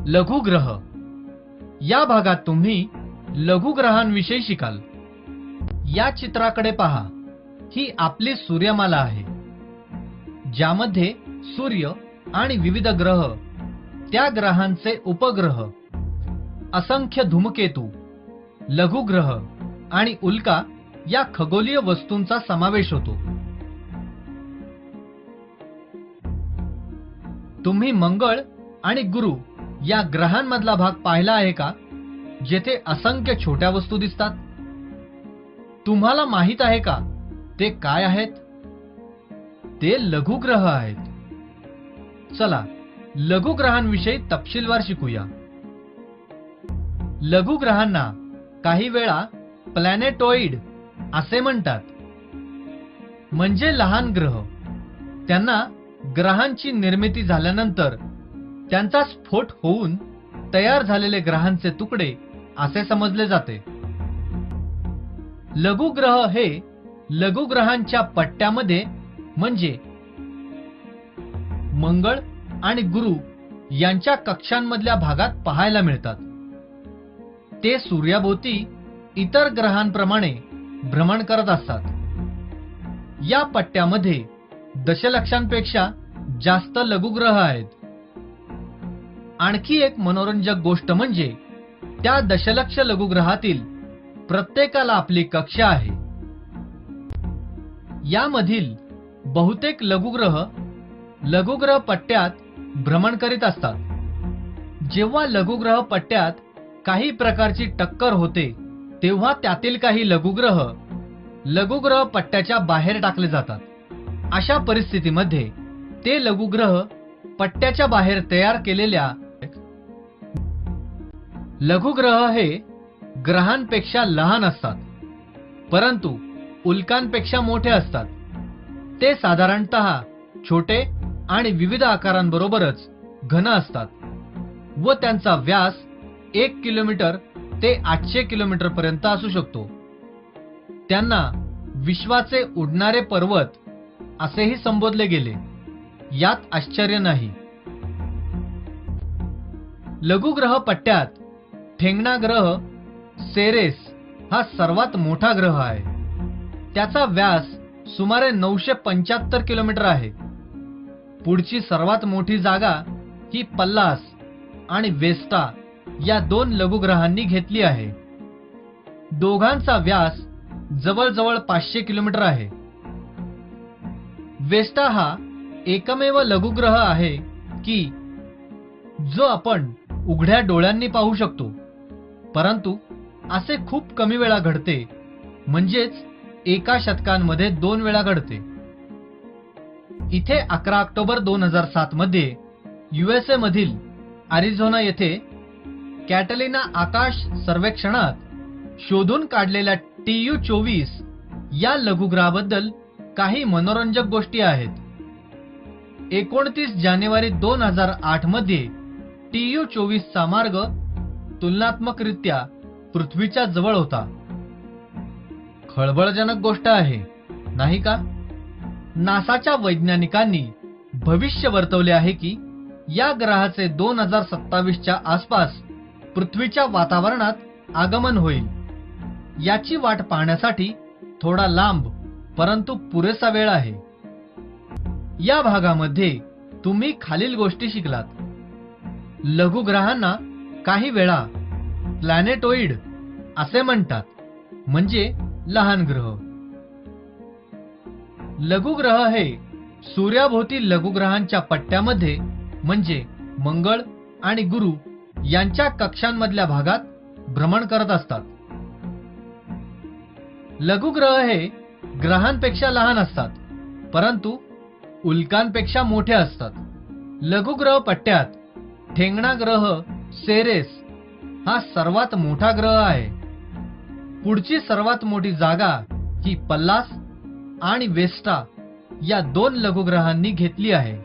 लघुग्रह या भागात तुम्ही लघुग्रहांविषयी शिकाल। या चित्राकडे पहा, ही आपली सूर्यमाला आहे, ज्यामध्ये सूर्य आणि विविध ग्रह, त्या ग्रहांचे उपग्रह, असंख्य धूमकेतू, लघुग्रह आणि उल्का या खगोलीय वस्तूंचा समावेश होतो। तुम्ही मंगळ आणि गुरु या ग्रहांमधला भाग पाहिला आहे का, जेथे असंख्य छोट्या वस्तू दिसतात? तुम्हाला माहित आहे का ते काय आहेत? ते लघुग्रह आहेत। चला लघुग्रहांविषयी तपशीलवार शिकूया। लघुग्रहांना काही वेळा प्लॅनेटोइड असे म्हणतात, म्हणजे लहान ग्रह। त्यांना ग्रहांची निर्मिती झाल्यानंतर त्यांचा स्फोट होऊन तयार झालेले ग्रहांचे तुकडे असे समजले जाते। लघुग्रह हे लघुग्रहांच्या पट्ट्यामध्ये म्हणजे मंगळ आणि गुरु यांच्या कक्षांमधल्या भागात पाहायला मिळतात। ते सूर्याभोवती इतर ग्रहांप्रमाणे भ्रमण करत असतात। या पट्ट्यामध्ये दशलक्षांपेक्षा जास्त लघुग्रह आहेत। आणखी एक मनोरंजक गोष्ट म्हणजे त्या दशलक्ष लघुग्रहातील प्रत्येकाला आपली कक्षा आहे। यामधील बहुतेक लघुग्रह पट्ट्यात भ्रमण करीत असतात। जेव्हा लघुग्रह पट्ट्यात काही प्रकारची टक्कर होते, तेव्हा त्यातील काही लघुग्रह पट्ट्याच्या बाहेर टाकले जातात। अशा परिस्थितीमध्ये ते लघुग्रह पट्ट्याच्या बाहेर तयार केलेल्या लघुग्रह हे ग्रहांपेक्षा लहान असतात, परंतु उल्कांपेक्षा मोठे असतात। ते साधारणतः छोटे आणि विविध आकारांबरोबरच घन असतात व त्यांचा व्यास 1 किलोमीटर ते 800 किलोमीटर पर्यंत असू शकतो। त्यांना विश्वाचे उडणारे पर्वत असेही संबोधले गेले, यात आश्चर्य नाही। लघुग्रह पट्ट्यात ठेंगणा ग्रह सेरेस हा सर्वात मोठा ग्रह आहे। त्याचा व्यास सुमारे 975 किलोमीटर आहे। पुढची सर्वात मोठी जागा ही पल्लास आणि वेस्टा या 2 लघुग्रहांनी घेतली आहे। दोघांचा व्यास जवळजवळ 500 किलोमीटर आहे। वेस्टा हा एकमेव लघुग्रह आहे की जो आपण उघड्या डोळ्यांनी पाहू शकतो, परंतु असे खूप कमी वेळा घडते, म्हणजेच एका शतकामध्ये 2 वेळा घडते। इथे 11 ऑक्टोबर 2007 मध्ये USA मधील अरिझोना येथे कॅटलिना आकाश सर्वेक्षणात शोधून काढलेल्या TU-24 या लघुग्रहाबद्दल काही मनोरंजक गोष्टी आहेत। 29 जानेवारी 2008 मध्ये TU-24 चा मार्ग तुलनात्मकरित्या पृथ्वीच्या जवळ होता। खळबळजनक गोष्ट आहे, नाही का? नासाच्या वैज्ञानिकांनी भविष्य वर्तवले आहे की या ग्रहाचे 2027 च्या आसपास पृथ्वीच्या वातावरणात आगमन होईल। याची वाट पाहण्यासाठी थोडा लांब परंतु पुरेसा वेळ आहे। या भागामध्ये तुम्ही खालील गोष्टी शिकलात। लघुग्रहांना काही वेळा प्लॅनेटोइड असे म्हणतात, म्हणजे लहान ग्रह। लघुग्रह हे सूर्याभोवती लघुग्रहांच्या पट्ट्यामध्ये म्हणजे मंगळ आणि गुरु यांच्या कक्षांमधल्या भागात भ्रमण करत असतात। लघुग्रह हे ग्रहांपेक्षा लहान असतात, परंतु उल्कांपेक्षा मोठे असतात। लघुग्रह पट्ट्यात ठेंगणा ग्रह सेरेस हा सर्वात मोठा ग्रह आहे। पुढची सर्वात मोठी जागा ही पल्लास आणि वेस्टा या 2 लघुग्रहांनी घेतली आहे।